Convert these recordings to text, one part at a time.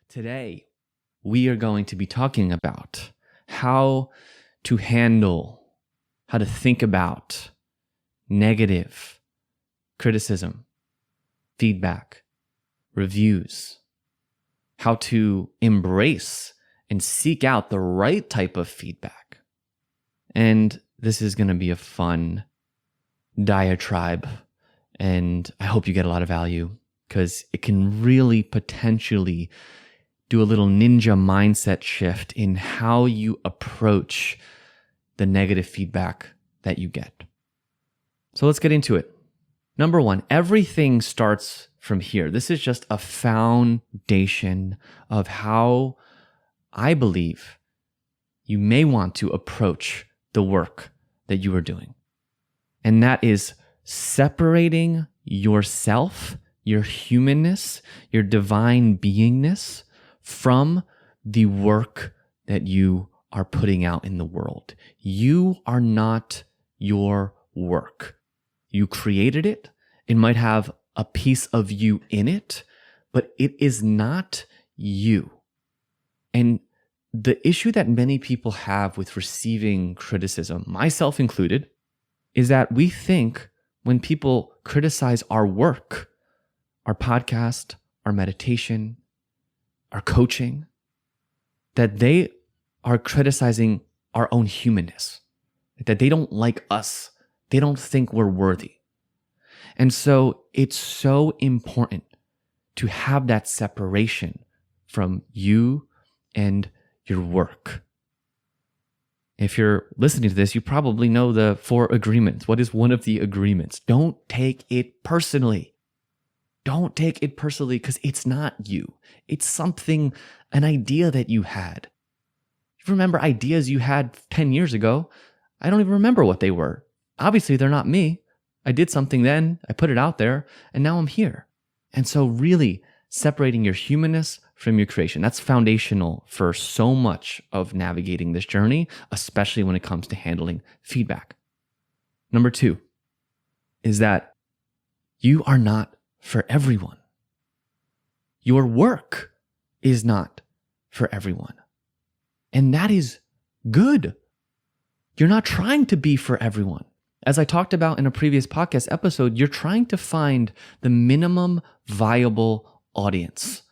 Today, we are going to be talking about how to handle, how to think about negative criticism, feedback, reviews, how to embrace and seek out the right type of feedback. And this is going to be a fun diatribe, and I hope you get a lot of value because it can really potentially do a little ninja mindset shift in how you approach the negative feedback that you get. So let's get into it. Number one, everything starts from here. This is just a foundation of how I believe you may want to approach the work that you are doing. And that is separating yourself, your humanness, your divine beingness from the work that you are putting out in the world. You are not your work. You created it. It might have a piece of you in it, but it is not you. And the issue that many people have with receiving criticism, myself included, is that we think when people criticize our work, our podcast, our meditation, our coaching, that they are criticizing our own humanness, that they don't like us. They don't think we're worthy. And so it's so important to have that separation from you and your work. If you're listening to this, you probably know the 4 agreements. What is one of the agreements? Don't take it personally. Don't take it personally because it's not you. It's something, an idea that you had. You remember ideas you had 10 years ago? I don't even remember what they were. Obviously, they're not me. I did something then, I put it out there, and now I'm here. And so really separating your humanness from your creation, that's foundational for so much of navigating this journey, especially when it comes to handling feedback. Number 2 is that you are not for everyone. Your work is not for everyone. And that is good. You're not trying to be for everyone. As I talked about in a previous podcast episode, you're trying to find the minimum viable audience.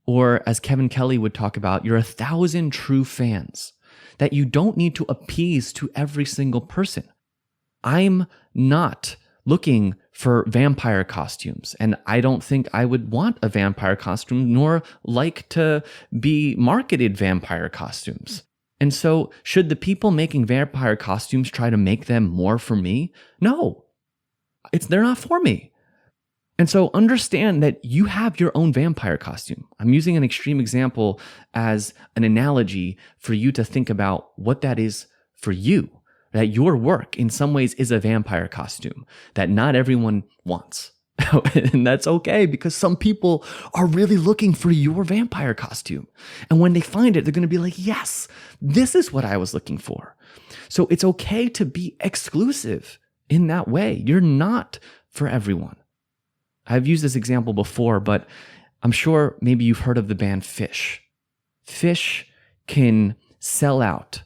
Or as Kevin Kelly would talk about, you're 1,000 true fans that you don't need to appease to every single person. I'm not looking for vampire costumes, and I don't think I would want a vampire costume, nor like to be marketed vampire costumes. And so should the people making vampire costumes try to make them more for me? No, they're not for me. And so understand that you have your own vampire costume. I'm using an extreme example as an analogy for you to think about what that is for you. That your work in some ways is a vampire costume that not everyone wants. And that's okay because some people are really looking for your vampire costume. And when they find it, they're going to be like, yes, this is what I was looking for. So it's okay to be exclusive in that way. You're not for everyone. I've used this example before, but I'm sure maybe you've heard of the band Phish. Phish can sell out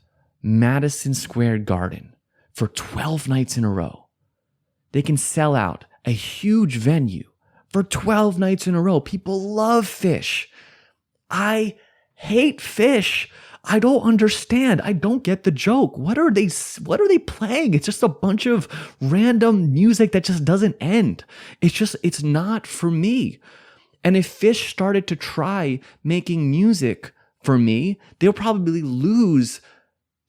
Madison Square Garden for 12 nights in a row. They can sell out a huge venue for 12 nights in a row. People love Phish. I hate Phish. I don't understand. I don't get the joke. What are they playing? It's just a bunch of random music that just doesn't end. It's not for me. And if Phish started to try making music for me, they'll probably lose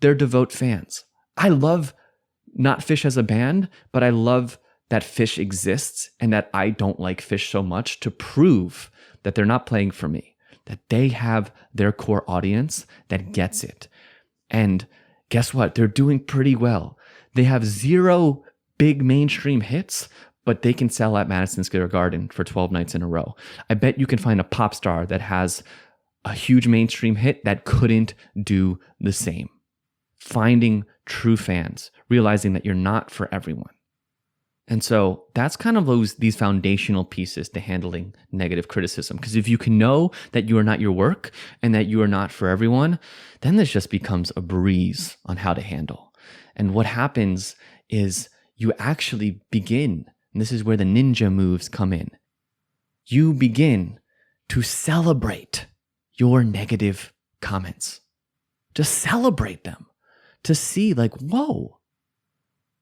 their devout fans. I love not Phish as a band, but I love that Phish exists and that I don't like Phish so much to prove that they're not playing for me, that they have their core audience that gets it. And guess what? They're doing pretty well. They have 0 big mainstream hits, but they can sell at Madison Square Garden for 12 nights in a row. I bet you can find a pop star that has a huge mainstream hit that couldn't do the same. Finding true fans, realizing that you're not for everyone. And so that's kind of these foundational pieces to handling negative criticism. Because if you can know that you are not your work and that you are not for everyone, then this just becomes a breeze on how to handle. And what happens is you actually begin, and this is where the ninja moves come in. You begin to celebrate your negative comments, to celebrate them, to see like, whoa,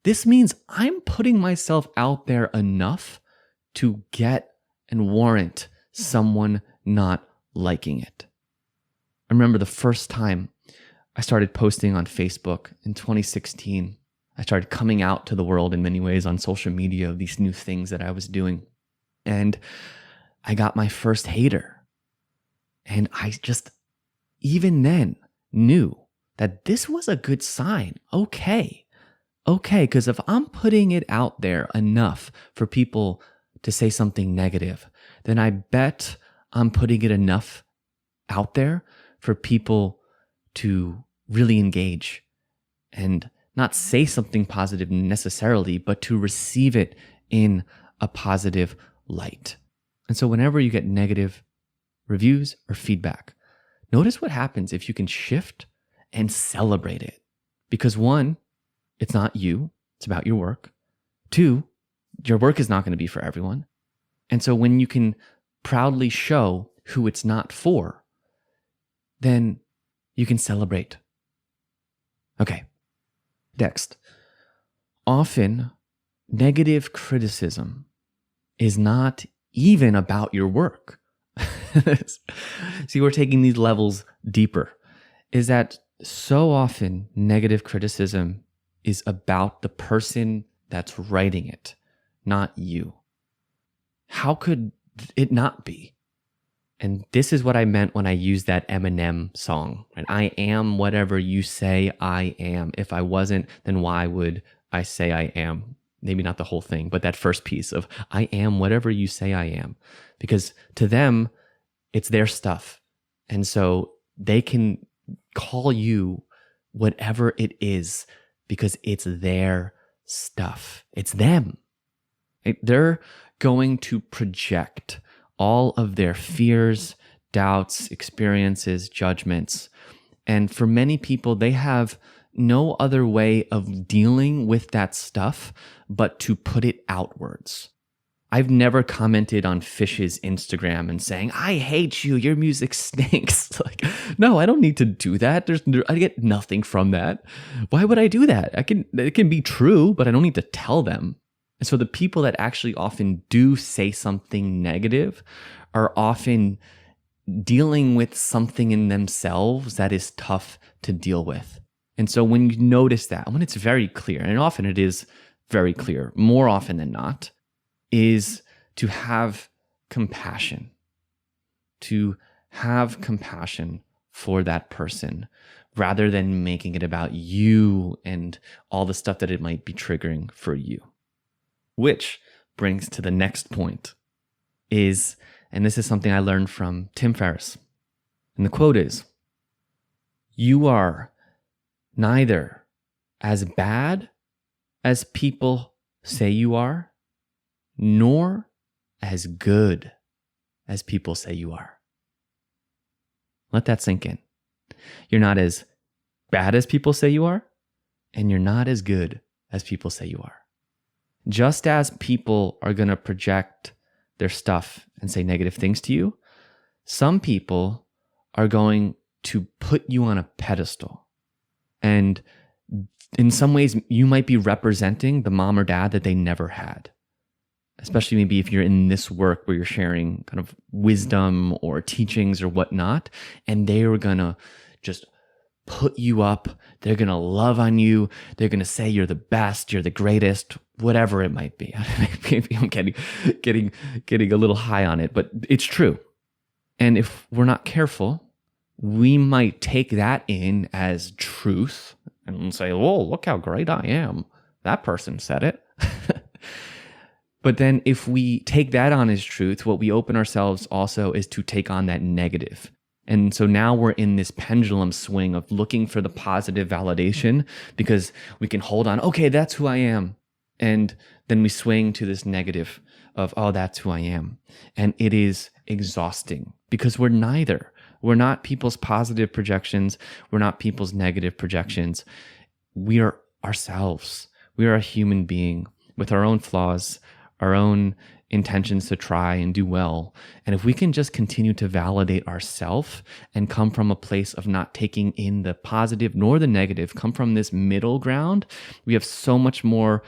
this means I'm putting myself out there enough to get and warrant someone not liking it. I remember the first time I started posting on Facebook in 2016. I started coming out to the world in many ways on social media of these new things that I was doing. And I got my first hater. And I just, even then, knew that this was a good sign. Okay, because if I'm putting it out there enough for people to say something negative, then I bet I'm putting it enough out there for people to really engage and not say something positive necessarily, but to receive it in a positive light. And so whenever you get negative reviews or feedback, notice what happens if you can shift and celebrate it. Because one, it's not you, it's about your work. Two, your work is not going to be for everyone. And so when you can proudly show who it's not for, then you can celebrate. Okay, next. Often, negative criticism is not even about your work. See, we're taking these levels deeper. Is that so often negative criticism is about the person that's writing it, not you. How could it not be? And this is what I meant when I used that Eminem song. And I am whatever you say I am. If I wasn't, then why would I say I am? Maybe not the whole thing, but that first piece of I am whatever you say I am. Because to them, it's their stuff. And so they can call you whatever it is because it's their stuff. It's them. They're going to project all of their fears, doubts, experiences, judgments. And for many people, they have no other way of dealing with that stuff but to put it outwards. I've never commented on Fish's Instagram and saying, I hate you, your music stinks. Like, no, I don't need to do that. I get nothing from that. Why would I do that? It can be true, but I don't need to tell them. And so the people that actually often do say something negative are often dealing with something in themselves that is tough to deal with. And so when you notice that, when it's very clear, and often it is very clear, more often than not, is to have compassion, for that person rather than making it about you and all the stuff that it might be triggering for you. Which brings to the next point is, and this is something I learned from Tim Ferriss, and the quote is, you are neither as bad as people say you are, nor as good as people say you are. Let that sink in. You're not as bad as people say you are, and you're not as good as people say you are. Just as people are going to project their stuff and say negative things to you, some people are going to put you on a pedestal. And in some ways, you might be representing the mom or dad that they never had. Especially maybe if you're in this work where you're sharing kind of wisdom or teachings or whatnot, and they are going to just put you up. They're going to love on you. They're going to say you're the best, you're the greatest, whatever it might be. Maybe I'm getting a little high on it, but it's true. And if we're not careful, we might take that in as truth and say, "Oh, look how great I am. That person said it." But then if we take that on as truth, what we open ourselves also is to take on that negative. And so now we're in this pendulum swing of looking for the positive validation because we can hold on, okay, that's who I am. And then we swing to this negative of, oh, that's who I am. And it is exhausting because we're neither. We're not people's positive projections. We're not people's negative projections. We are ourselves. We are a human being with our own flaws, our own intentions to try and do well. And if we can just continue to validate ourselves and come from a place of not taking in the positive nor the negative, come from this middle ground, we have so much more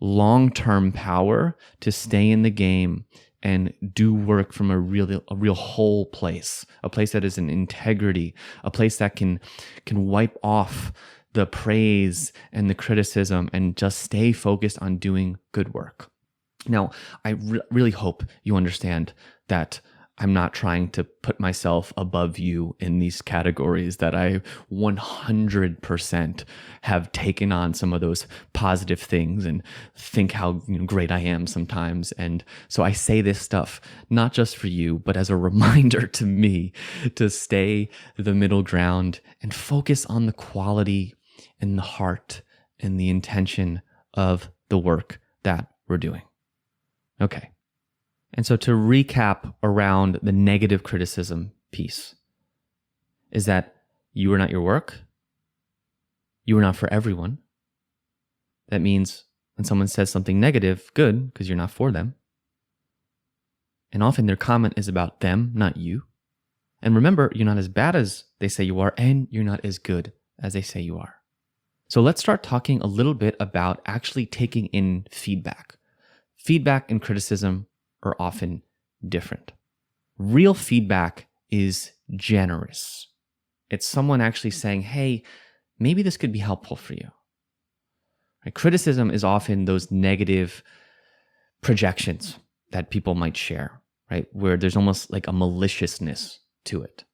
long-term power to stay in the game and do work from a real whole place, a place that is in integrity, a place that can wipe off the praise and the criticism and just stay focused on doing good work. Now, I really hope you understand that I'm not trying to put myself above you in these categories, that I 100% have taken on some of those positive things and think how great I am sometimes. And so I say this stuff not just for you, but as a reminder to me to stay the middle ground and focus on the quality and the heart and the intention of the work that we're doing. Okay. And so to recap around the negative criticism piece is that you are not your work. You are not for everyone. That means when someone says something negative, good, because you're not for them. And often their comment is about them, not you. And remember, you're not as bad as they say you are, and you're not as good as they say you are. So let's start talking a little bit about actually taking in feedback. Feedback and criticism are often different. Real feedback is generous. It's someone actually saying, hey, maybe this could be helpful for you. Right? Criticism is often those negative projections that people might share, right? Where there's almost like a maliciousness to it.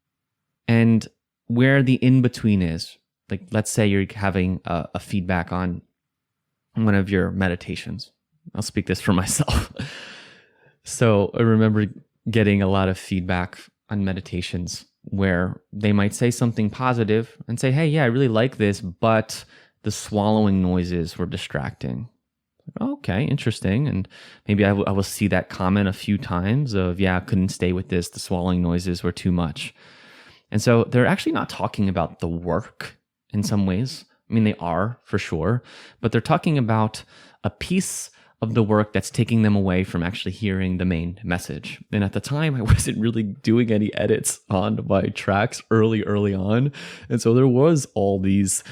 And where the in-between is, like let's say you're having a feedback on one of your meditations. I'll speak this for myself. So I remember getting a lot of feedback on meditations where they might say something positive and say, hey, yeah, I really like this, but the swallowing noises were distracting. Okay, interesting. And maybe I will see that comment a few times of, yeah, I couldn't stay with this. The swallowing noises were too much. And so they're actually not talking about the work in some ways. I mean, they are for sure, but they're talking about a piece of the work that's taking them away from actually hearing the main message. And at the time, I wasn't really doing any edits on my tracks early on. And so there was all these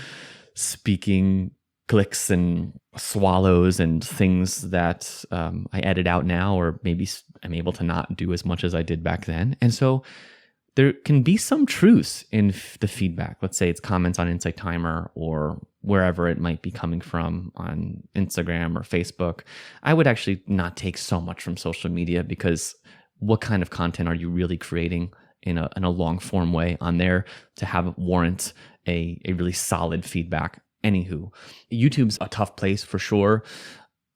speaking clicks and swallows and things that I edit out now, or maybe I'm able to not do as much as I did back then. And so there can be some truth in the feedback. Let's say it's comments on Insight Timer or wherever it might be coming from on Instagram or Facebook. I would actually not take so much from social media, because what kind of content are you really creating in a long form way on there to have warrant a really solid feedback? Anywho, YouTube's a tough place for sure.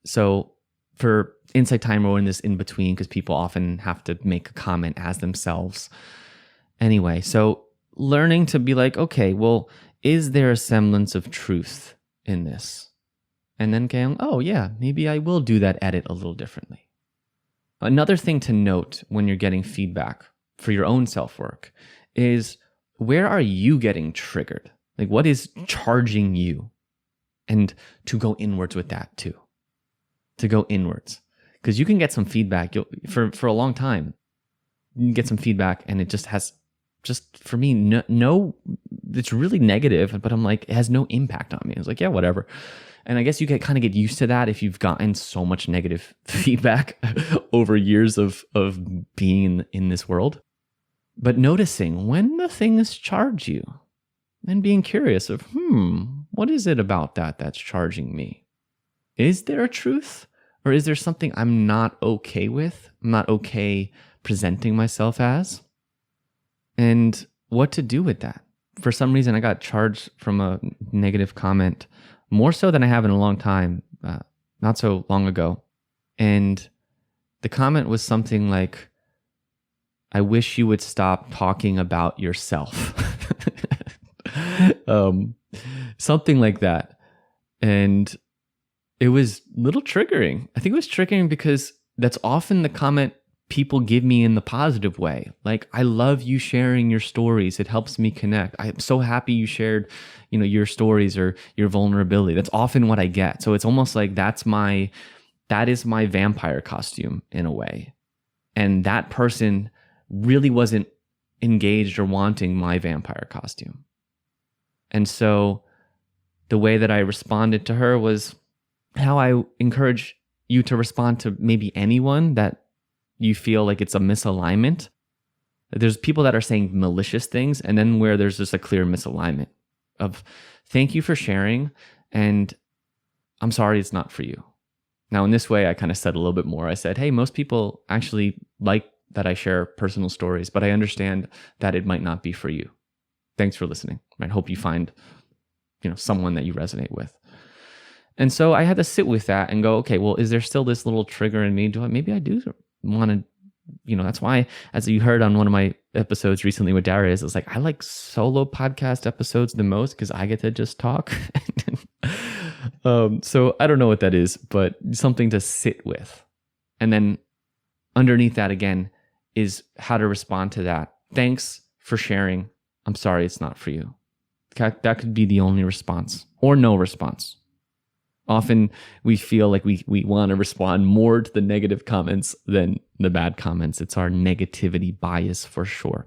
So for Insight Timer, we're in this in between because people often have to make a comment as themselves. Anyway, so learning to be like, okay, well, is there a semblance of truth in this? And then going, oh yeah, maybe I will do that edit a little differently. Another thing to note when you're getting feedback for your own self-work is, where are you getting triggered? Like, what is charging you? And to go inwards with that too. To go inwards. Because you can get some feedback for a long time. You can get some feedback and it just has, just for me, no, it's really negative, but I'm like, it has no impact on me. It's like, yeah, whatever. And I guess you kind of get used to that if you've gotten so much negative feedback over years of being in this world. But noticing when the things charge you and being curious of, what is it about that that's charging me? Is there a truth, or is there something I'm not okay with? I'm not okay presenting myself as? And what to do with that? For some reason, I got charged from a negative comment more so than I have in a long time, not so long ago. And the comment was something like, I wish you would stop talking about yourself. Something like that. And it was a little triggering. I think it was triggering because that's often the comment people give me in the positive way. Like, I love you sharing your stories. It helps me connect. I'm so happy you shared, your stories or your vulnerability. That's often what I get. So it's almost like that is my vampire costume in a way. And that person really wasn't engaged or wanting my vampire costume. And so the way that I responded to her was how I encourage you to respond to maybe anyone that you feel like it's a misalignment. There's people that are saying malicious things, and then where there's just a clear misalignment of thank you for sharing, and I'm sorry it's not for you. Now, in this way, I kind of said a little bit more. I said, hey, most people actually like that I share personal stories, but I understand that it might not be for you. Thanks for listening. I hope you find, someone that you resonate with. And so I had to sit with that and go, okay, well, is there still this little trigger in me? Maybe I do want to, that's why, as you heard on one of my episodes recently with Darius, it's like, I like solo podcast episodes the most because I get to just talk. So I don't know what that is, but something to sit with. And then underneath that again is how to respond to that. Thanks for sharing. I'm sorry it's not for you. That could be the only response or no response. Often we feel like we want to respond more to the negative comments than the bad comments. It's our negativity bias for sure.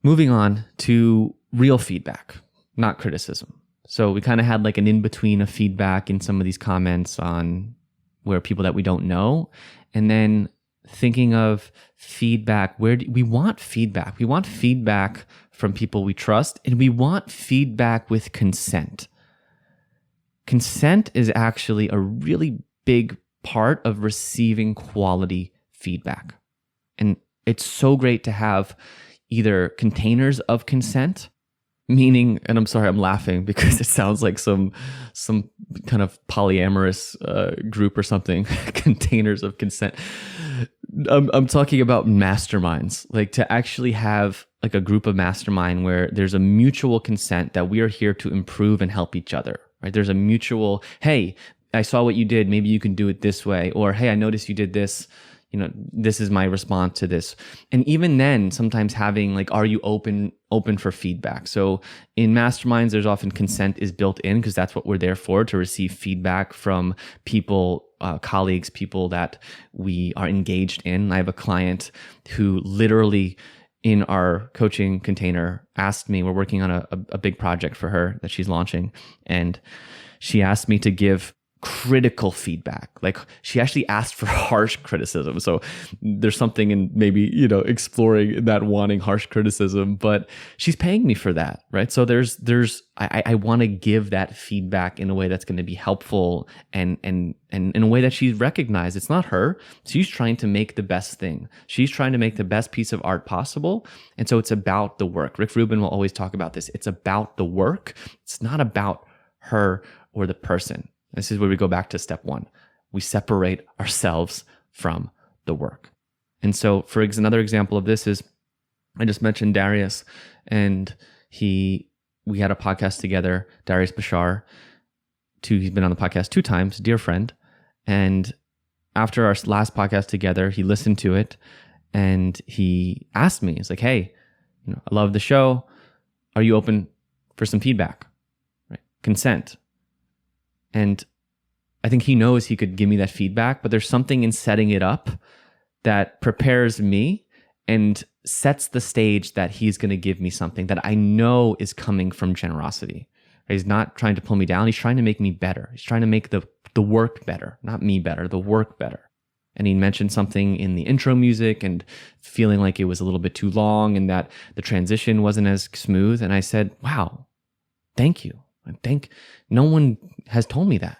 Moving on to real feedback, not criticism. So we kind of had like an in-between of feedback in some of these comments on where people that we don't know. And then thinking of feedback, we want feedback. We want feedback from people we trust, and we want feedback with consent. Consent is actually a really big part of receiving quality feedback. And it's so great to have either containers of consent, meaning, and I'm sorry, I'm laughing because it sounds like some kind of polyamorous group or something, containers of consent. I'm talking about masterminds, like to actually have like a group of mastermind where there's a mutual consent that we are here to improve and help each other. Right? There's a mutual, hey, I saw what you did. Maybe you can do it this way. Or, hey, I noticed you did this. This is my response to this. And even then, sometimes having like, are you open for feedback? So in masterminds, there's often consent is built in because that's what we're there for, to receive feedback from people, colleagues, people that we are engaged in. I have a client who literally in our coaching container asked me, we're working on a big project for her that she's launching. And she asked me to give critical feedback. Like she actually asked for harsh criticism. So there's something in maybe, exploring that wanting harsh criticism, but she's paying me for that, right? So I want to give that feedback in a way that's going to be helpful and in a way that she's recognized. It's not her. She's trying to make the best thing. She's trying to make the best piece of art possible. And so it's about the work. Rick Rubin will always talk about this. It's about the work. It's not about her or the person. This is where we go back to step one. We separate ourselves from the work. And so another example of this is, I just mentioned Darius, and we had a podcast together, Darius Bashar. He's been on the podcast 2 times, dear friend. And after our last podcast together, he listened to it and he asked me, he's like, hey, I love the show. Are you open for some feedback? Right? Consent. And I think he knows he could give me that feedback, but there's something in setting it up that prepares me and sets the stage that he's going to give me something that I know is coming from generosity. He's not trying to pull me down. He's trying to make me better. He's trying to make the work better, not me better, the work better. And he mentioned something in the intro music and feeling like it was a little bit too long and that the transition wasn't as smooth. And I said, wow, thank you. No one has told me that.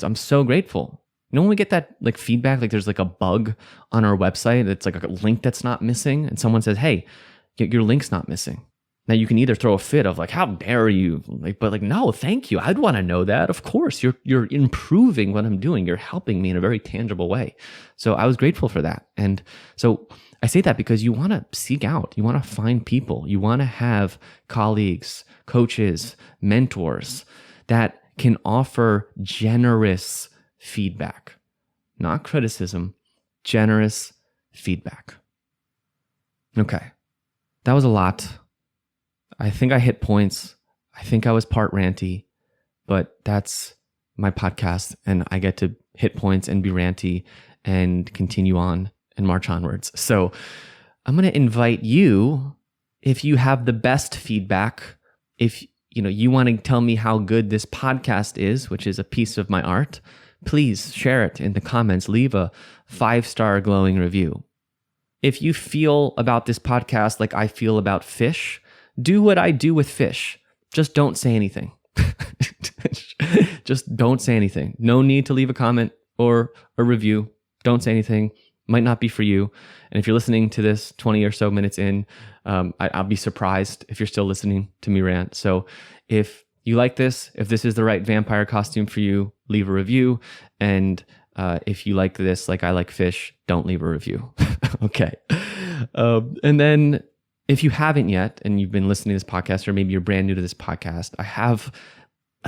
I'm so grateful. When we get that like feedback, like there's like a bug on our website, it's like a link that's not missing, and someone says, hey, your link's not missing. Now you can either throw a fit of like, how dare you? But no, thank you. I'd want to know that. Of course, you're improving what I'm doing. You're helping me in a very tangible way. So I was grateful for that. And so I say that because you want to seek out, you want to find people, you want to have colleagues, coaches, mentors that can offer generous feedback, not criticism, generous feedback. Okay, that was a lot. I think I hit points. I think I was part ranty, but that's my podcast, and I get to hit points and be ranty and continue on and march onwards. So I'm going to invite you, if you have the best feedback, if you want to tell me how good this podcast is, which is a piece of my art, please share it in the comments. Leave a 5-star glowing review. If you feel about this podcast like I feel about fish, do what I do with fish. Just don't say anything. Just don't say anything. No need to leave a comment or a review. Don't say anything. Might not be for you. And if you're listening to this 20 or so minutes in, I'll be surprised if you're still listening to me rant. So if you like this, if this is the right vampire costume for you, leave a review. And if you like this, like I like fish, don't leave a review. Okay. And then if you haven't yet, and you've been listening to this podcast, or maybe you're brand new to this podcast, I have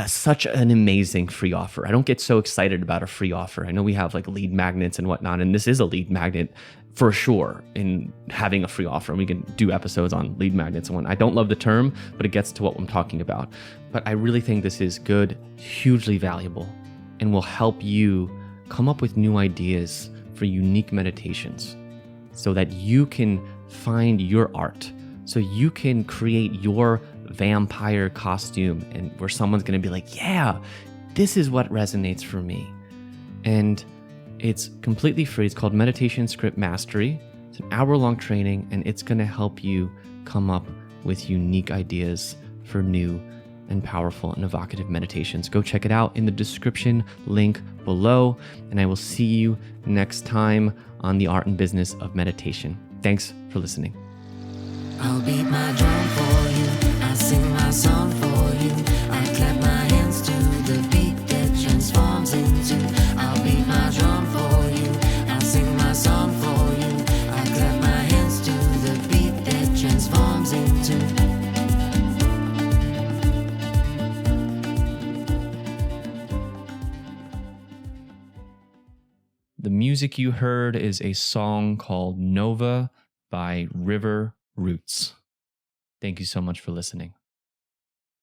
such an amazing free offer. I don't get so excited about a free offer. I know we have like lead magnets and whatnot, and this is a lead magnet for sure in having a free offer. And we can do episodes on lead magnets and whatnot. I don't love the term, but it gets to what I'm talking about. But I really think this is good, hugely valuable, and will help you come up with new ideas for unique meditations so that you can find your art, so you can create your vampire costume, and where someone's going to be like, yeah, this is what resonates for me. And it's completely free. It's called Meditation Script Mastery. It's an hour-long training, and it's going to help you come up with unique ideas for new and powerful and evocative meditations. Go check it out in the description link below, and I will see you next time on the Art and Business of Meditation. Thanks for listening. I'll beat my drum for you, I'll sing my song for you, I'll clap my hands to the beat that transforms into. I'll beat my drum for you, I'll sing my song for you, I'll clap my hands to the beat that transforms into. The music you heard is a song called Nova by River Roots. Thank you so much for listening.